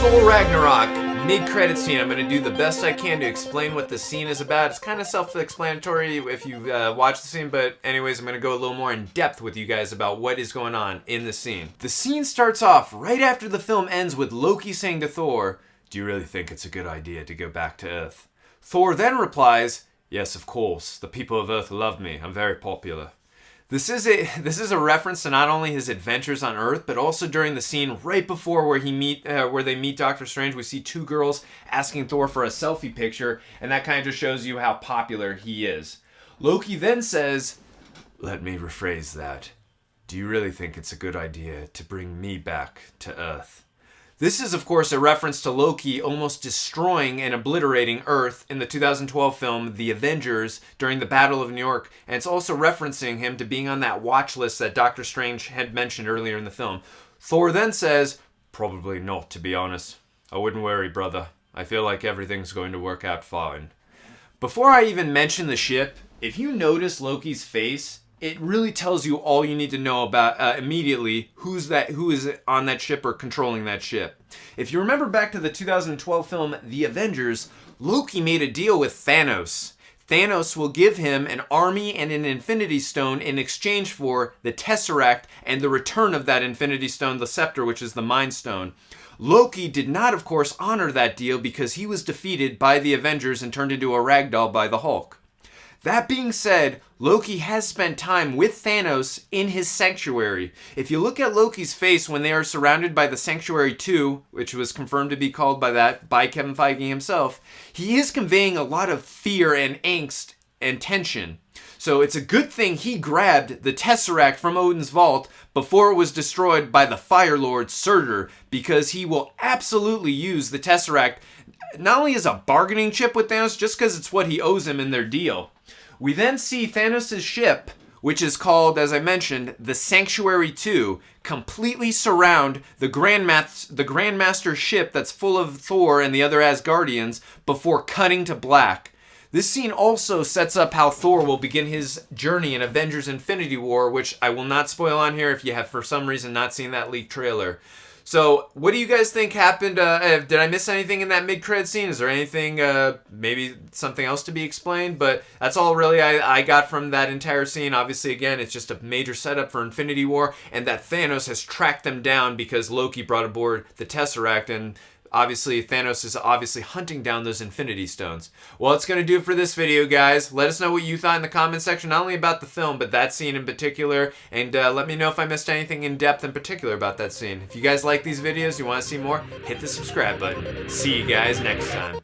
Thor Ragnarok mid-credit scene. I'm going to do the best I can to explain what the scene is about. It's kind of self-explanatory if you've watched the scene, but anyways, I'm going to go a little more in depth with you guys about what is going on in the scene. The scene starts off right after the film ends with Loki saying to Thor, "Do you really think it's a good idea to go back to Earth?" Thor then replies, "Yes, of course. The people of Earth love me. I'm very popular." This is a reference to not only his adventures on Earth, but also during the scene right before where they meet Doctor Strange. We see two girls asking Thor for a selfie picture, and that kind of just shows you how popular he is. Loki then says, "Let me rephrase that. Do you really think it's a good idea to bring me back to Earth?" This is, of course, a reference to Loki almost destroying and obliterating Earth in the 2012 film The Avengers during the Battle of New York, and it's also referencing him to being on that watch list that Doctor Strange had mentioned earlier in the film. Thor then says, "Probably not, to be honest. I wouldn't worry, brother. I feel like everything's going to work out fine." Before I even mention the ship, if you notice Loki's face, it really tells you all you need to know about immediately who is on that ship or controlling that ship. If you remember back to the 2012 film The Avengers, Loki made a deal with Thanos. Thanos will give him an army and an Infinity Stone in exchange for the Tesseract and the return of that Infinity Stone, the Scepter, which is the Mind Stone. Loki did not, of course, honor that deal because he was defeated by the Avengers and turned into a ragdoll by the Hulk. That being said, Loki has spent time with Thanos in his sanctuary. If you look at Loki's face when they are surrounded by the Sanctuary 2, which was confirmed to be called by Kevin Feige himself, he is conveying a lot of fear and angst and tension. So it's a good thing he grabbed the Tesseract from Odin's vault before it was destroyed by the Fire Lord Surtur, because he will absolutely use the Tesseract not only as a bargaining chip with Thanos, just because it's what he owes him in their deal. We then see Thanos' ship, which is called, as I mentioned, the Sanctuary 2, completely surround the Grandmaster ship that's full of Thor and the other Asgardians before cutting to black. This scene also sets up how Thor will begin his journey in Avengers Infinity War, which I will not spoil on here if you have for some reason not seen that leaked trailer. So, what do you guys think happened? Did I miss anything in that mid-credit scene? Is there anything, maybe something else to be explained? But that's all really I got from that entire scene. Obviously, again, it's just a major setup for Infinity War, and that Thanos has tracked them down because Loki brought aboard the Tesseract, and obviously, Thanos is obviously hunting down those Infinity Stones. Well, it's going to do it for this video, guys. Let us know what you thought in the comment section, not only about the film, but that scene in particular. And let me know if I missed anything in depth in particular about that scene. If you guys like these videos, you want to see more, hit the subscribe button. See you guys next time.